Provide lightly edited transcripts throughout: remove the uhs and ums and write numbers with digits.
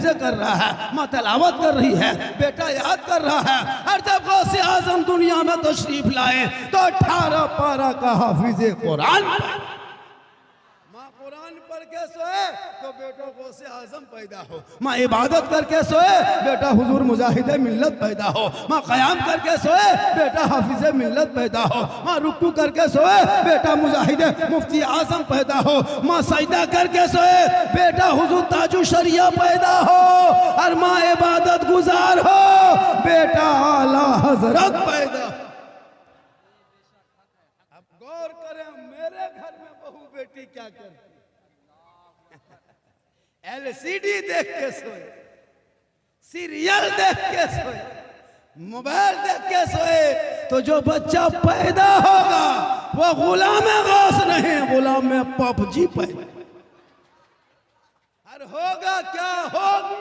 से कर रहा है, माँ तलावत कर रही है, बेटा याद कर रहा है। और जब गौसे आजम दुनिया में तशरीफ लाए तो 18 पारा का हाफिज़े कुरान, माँ कुरान पढ़ के सोए तो बेटा गौसे आजम पैदा हो, माँ इबादत करके सोए बेटा हुजूर मुजाहिदे मिल्लत पैदा हो, माँ क़याम करके सोए बेटा हाफिज़े मिल्लत पैदा हो, माँ रुकू करके सोए बेटा मुजाहिदे मुफ्ती आजम पैदा हो, माँ सजदा करके सोए बेटा हुजूर ताजु शरिया पैदा हो, और माँ इबादत गुजार हो बेटा आला हजरत पैदा। अब गौर करें मेरे घर में बहू बेटी क्या करती, एलसीडी देख के सोए, सीरियल देख के सोए, मोबाइल देख के सोए, तो जो बच्चा पैदा होगा वो गुलाम गौस नहीं, गुलाम में पबजी पैदा। और होगा क्या, होगी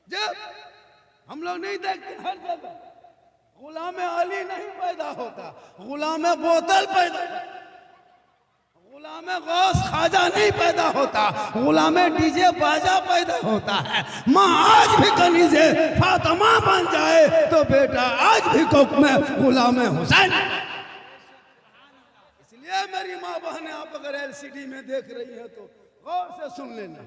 जब हम लोग नहीं देखते हर जगह गुलाम अली नहीं पैदा होता, गुलाम बोतल पैदा, गुलाम गौस खाजा नहीं पैदा होता, गुलाम डीजे बाजा पैदा होता है। माँ आज भी कनीज़े फातिमा बन जाए तो बेटा आज भी कोक में गुलाम हुसैन। इसलिए मेरी माँ बहनें, आप अगर एलसीडी में देख रही है तो गौर से सुन लेना,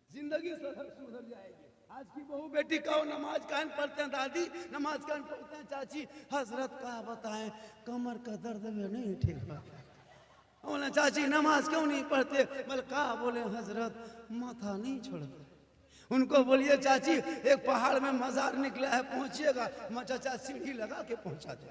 जिंदगी सुधर जाएगी। आज की बहू बेटी कहो नमाज कान पढ़ते हैं, दादी नमाज कान पढ़ते हैं, चाची हजरत का बताएं कमर का दर्द में नहीं ठीक होता, बोले चाची नमाज क्यों नहीं पढ़ते, बोले कहा, बोले हजरत माथा नहीं छोड़ते। उनको बोलिए चाची एक पहाड़ में मजार निकला है पहुंचिएगा, चाचा सीढ़ी लगा के पहुंचा दे।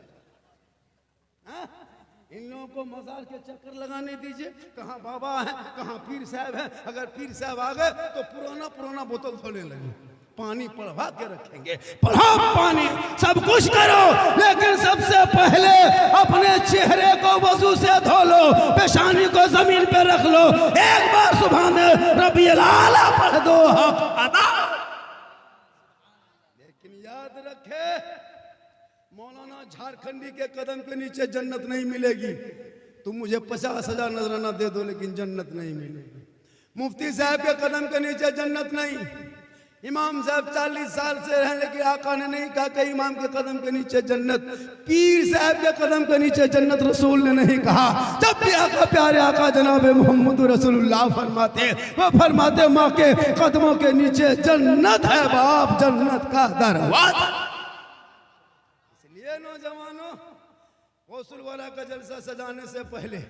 इन लोगों को मजार के चक्कर लगाने दीजिए, कहाँ बाबा है कहाँ पीर साहब है, अगर पीर साहब आ गए तो पुराना बोतल धोने लगे, पानी पढ़वा के रखेंगे, पढ़ाओ पानी सब कुछ करो, लेकिन सबसे पहले अपने चेहरे को वजू से धो लो, पेशानी को जमीन पे रख लो, एक बार सुभान रब्बियल आला पढ़ दो, हक अदा। लेकिन याद रखे मौलाना झारखंडी के कदम के नीचे जन्नत नहीं मिलेगी, तुम मुझे 50,000 नजराना दे दो लेकिन जन्नत नहीं मिलेगी। मुफ्ती साहब के कदम के नीचे जन्नत नहीं, इमाम साहब 40 साल से रहे लेकिन आका ने नहीं कहा कि इमाम के कदम के नीचे जन्नत, पीर साहब के कदम के नीचे जन्नत रसूल ने नहीं कहा। जब भी आका प्यारे आका जनाब मोहम्मद रसूलुल्लाह फरमाते, वो फरमाते माँ के कदमों के नीचे जन्नत है बाप, जन्नत का दरवाजा। इसलिए नौजवानों, गौसुल वाला का जलसा सजाने से पहले,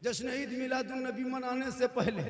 जश्न ईद मिलादुन नबी मनाने से पहले,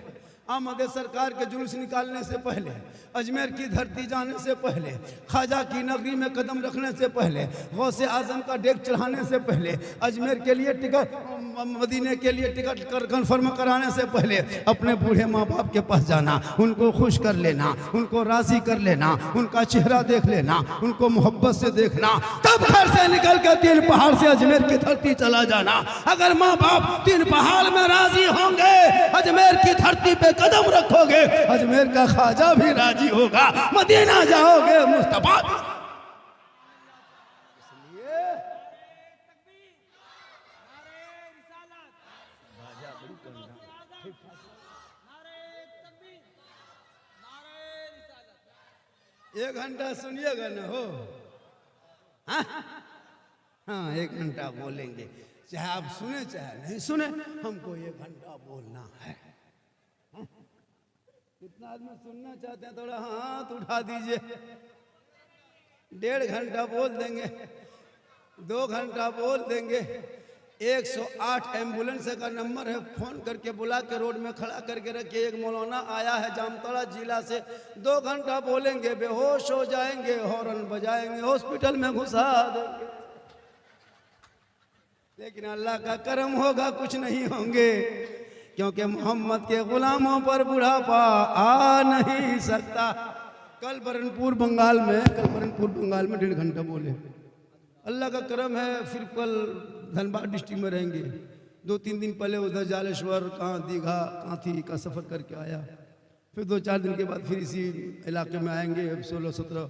आमद सरकार के जुलूस निकालने से पहले, अजमेर की धरती जाने से पहले, ख्वाजा की नगरी में कदम रखने से पहले, गौसे आजम का डेग चढ़ाने से पहले, अजमेर के लिए टिकट, मदीने के लिए टिकट कन्फर्म कराने से पहले अपने बूढ़े माँ बाप के पास जाना, उनको खुश कर लेना, उनको राज़ी कर लेना, उनका चेहरा देख लेना, उनको मोहब्बत से देखना, तब घर से निकल कर 3 पहाड़ से अजमेर की धरती चला जाना। अगर माँ बाप 3 पहाड़ में राजी होंगे, अजमेर की धरती पे कदम रखोगे, अजमेर का ख्वाजा भी राजी होगा, मदीना जाओगे मुस्तफा। इसलिए एक घंटा सुनिएगा ना हो, हाँ 1 घंटा बोलेंगे, चाहे आप सुने चाहे नहीं सुने, हमको 1 घंटा बोलना है। कितना आदमी सुनना चाहते हैं, थोड़ा हाथ उठा दीजिए। 1.5 घंटा बोल देंगे, 2 घंटा बोल देंगे। 108 एम्बुलेंस का नंबर है, फोन करके बुला के रोड में खड़ा करके रखिए। एक मौलाना आया है जामताड़ा जिला से, 2 घंटा बोलेंगे, बेहोश हो जाएंगे, हॉर्न बजाएंगे, हॉस्पिटल में घुसा देंगे। लेकिन अल्लाह का करम होगा, कुछ नहीं होंगे, क्योंकि मोहम्मद के गुलामों पर बुढ़ापा आ नहीं सकता। कल बरनपुर बंगाल में 1.5 घंटा बोले, अल्लाह का करम है। फिर कल धनबाद डिस्ट्रिक्ट में रहेंगे। 2-3 दिन पहले उधर जालेश्वर, कहाँ दीघा, कांथी का सफ़र करके आया। फिर 2-4 दिन के बाद फिर इसी इलाके में आएंगे। 16-17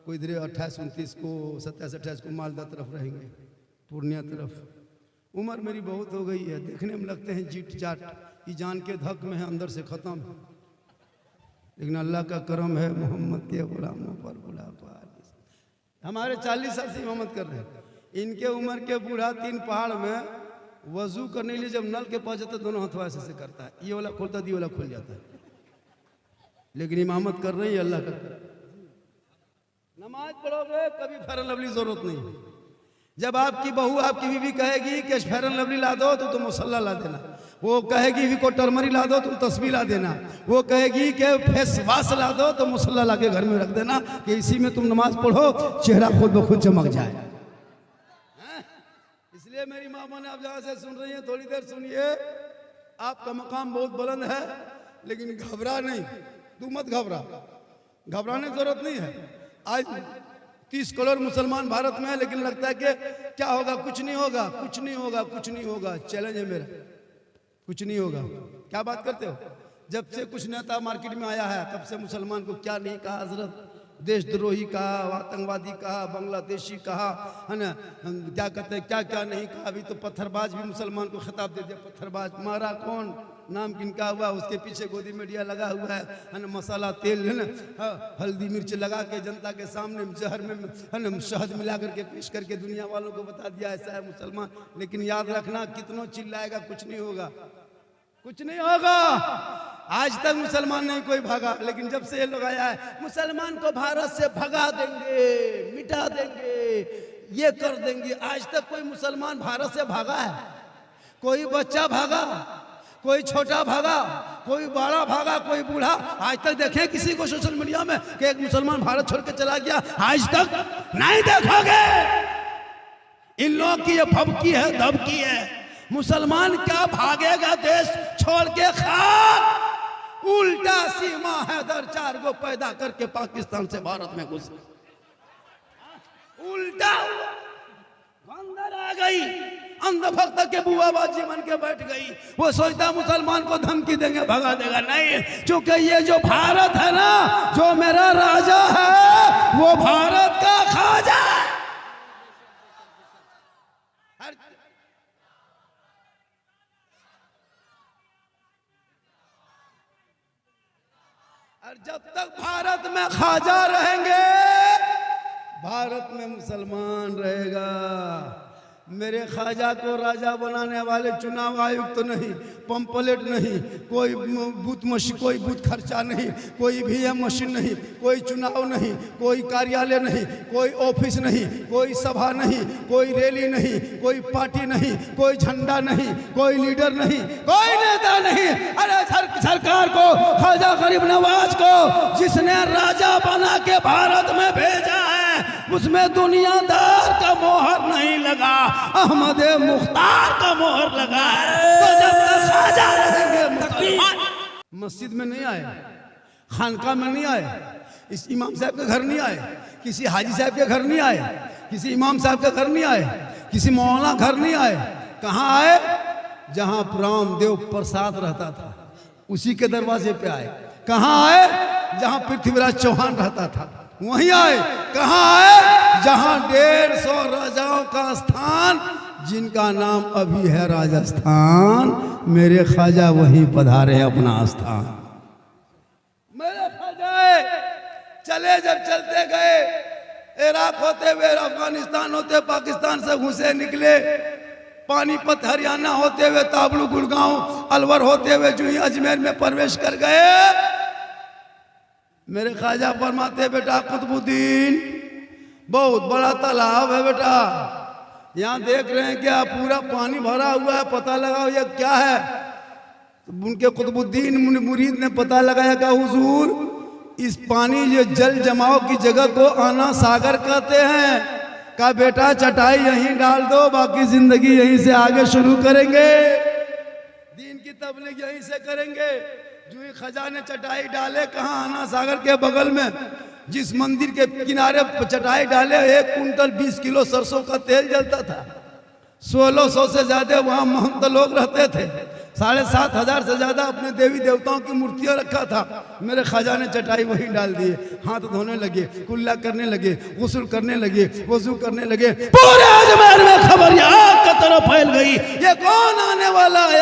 को इधर, 28-29 को, 27-28 को मालदा तरफ रहेंगे, पूर्णिया तरफ। उम्र मेरी बहुत हो गई है, देखने में लगते हैं जीट जाट की जान के धक में है, अंदर से खत्म है। लेकिन अल्लाह का करम है, मोहम्मद के गुलामों पर बुढ़ापा। हमारे 40 साल से इमामत कर रहे हैं, इनके उम्र के बूढ़ा 3 पहाड़ में वजू करने के लिए जब नल के पास जाता है दोनों हाथों ऐसे करता है, ये वाला खोलता है, ये वाला खुल जाता है, लेकिन इमामत कर रही है अल्लाह का। नमाज पढ़ोगे कभी फेयर लवली जरूरत नहीं। जब आपकी बहू आपकी बीवी कहेगी कि फेयर लवली ला दो तो तुम मुसल्ला ला देना, वो कहेगी भी को टर्मरी ला दो तुम तस्बीह ला देना, वो कहेगी कि फेस वाश ला दो तो मुसल्ला ला के घर में रख देना कि इसी में तुम नमाज पढ़ो, चेहरा खुद ब खुद चमक जाए। इसलिए मेरी मामा ने आप जहां से सुन रही हैं थोड़ी देर सुनिए, आपका मकाम बहुत बुलंद है, लेकिन घबरा नहीं, तू मत घबरा, घबराने की जरूरत नहीं है। आज 30 करोड़ मुसलमान भारत में है, लेकिन लगता है कि क्या होगा, कुछ नहीं होगा, कुछ नहीं होगा, कुछ नहीं होगा। चैलेंज है मेरा, कुछ नहीं होगा। क्या बात करते हो? जब से कुछ नेता मार्केट में आया है तब से मुसलमान को क्या नहीं कहा हजरत, देशद्रोही कहा, आतंकवादी कहा, बांग्लादेशी कहा, है ना, क्या कहते हैं, क्या क्या नहीं कहा। अभी तो पत्थरबाज भी मुसलमान को खिताब दे दिया, पत्थरबाज। मारा कौन, नाम किनका हुआ, उसके पीछे गोदी मीडिया लगा हुआ है ना, मसाला तेल है ना, हल्दी मिर्च लगा के जनता के सामने जहर में है ना शहद मिला करके पेश करके दुनिया वालों को बता दिया ऐसा है मुसलमान। लेकिन याद रखना, कितनों चिल्लाएगा कुछ नहीं होगा, कुछ नहीं होगा। आज तक मुसलमान नहीं कोई भागा, लेकिन जब से ये लोग आया है मुसलमान को भारत से भगा देंगे, मिटा देंगे, ये कर देंगे, आज तक कोई मुसलमान भारत से भागा है? कोई बच्चा भागा, कोई छोटा भागा, कोई बड़ा भागा, कोई बूढ़ा? आज तक देखे किसी को सोशल मीडिया में कि एक मुसलमान भारत छोड़ के चला गया? आज तक नहीं देखोगे। इन लोगों की ये फबकी है, दबकी है। मुसलमान क्या भागेगा देश छोड़ के? खाक उल्टा सीमा हैदर 4 को पैदा करके पाकिस्तान से भारत में घुस, उल्टा अंदर आ गई, अंधभक्त के बुआबाजी बन के बैठ गई। वो सोचता मुसलमान को धमकी देंगे भगा देगा, नहीं, क्योंकि ये जो भारत है ना, जो मेरा राजा है वो भारत का खाजा है। और जब तक भारत में खाजा रहेंगे, भारत में मुसलमान रहेगा। मेरे ख्वाजा को राजा बनाने वाले चुनाव आयुक्त तो नहीं, पंपलेट नहीं, कोई बूथ मशीन, कोई बूथ खर्चा नहीं, कोई ईवीएम मशीन नहीं, कोई चुनाव नहीं, कोई कार्यालय नहीं, कोई ऑफिस नहीं, कोई सभा नहीं, कोई रैली नहीं, कोई पार्टी नहीं, कोई झंडा नहीं, कोई लीडर नहीं, कोई नेता नहीं। अरे सरकार को, ख्वाजा गरीब नवाज को जिसने राजा बना के भारत में भेजा है, उसमें दुनियादार का मोहर नहीं लगा, अहमद मुख्तार का मोहर लगा है। तो जब तक खाजा रहेंगे मुसलमान, मस्जिद में नहीं आए, खानका में नहीं आए, इस इमाम साहब के घर नहीं आए, किसी हाजी साहब के घर नहीं आए, किसी इमाम साहब के घर नहीं आए, किसी मौलाना घर नहीं आए। कहाँ आए? जहां रामदेव प्रसाद रहता था उसी के दरवाजे पे आए। कहाँ आए? जहां पृथ्वीराज चौहान रहता था वहीं आए। कहाँ आए? जहां 150 राजाओं का स्थान, जिनका नाम अभी है राजस्थान, मेरे ख्वाजा वहीं पधारे अपना स्थान। मेरे ख्वाजा चले, जब चलते गए, इराक होते हुए, अफगानिस्तान होते, पाकिस्तान से घुसे निकले, पानीपत हरियाणा होते हुए, ताबलू गुड़गांव अलवर होते हुए जो ही अजमेर में प्रवेश कर गए, मेरे ख्वाजा फरमाते, बेटा कुतुबुद्दीन, बहुत बड़ा तालाब है बेटा, यहाँ देख रहे हैं क्या, पूरा पानी भरा हुआ है, पता लगाओ ये क्या है। तो उनके कुतुबुद्दीन मुरीद ने पता लगाया कि हुजूर, इस पानी, ये जल जमाव की जगह को आना सागर कहते हैं। कहा बेटा चटाई यहीं डाल दो, बाकी जिंदगी यहीं से आगे शुरू करेंगे, दीन की तबलीग यहीं से करेंगे। जो ही ख्वाजा ने चटाई डाले, कहाँ? आना सागर के बगल में जिस मंदिर के किनारे चटाई डाले, 1 कुंटल 20 किलो सरसों का तेल जलता था। 1600 से ज्यादा वहाँ महंत लोग रहते थे। 7,500 से ज्यादा अपने देवी देवताओं की मूर्तियां रखा था। मेरे ख्वाजा ने चटाई वही डाल दिए, हाथ धोने लगे, कुल्ला करने लगे, गुस्ल करने लगे, वजू करने लगे। पूरे अजमेर में खबर आग की तरह फैल गई, ये कौन आने वाला है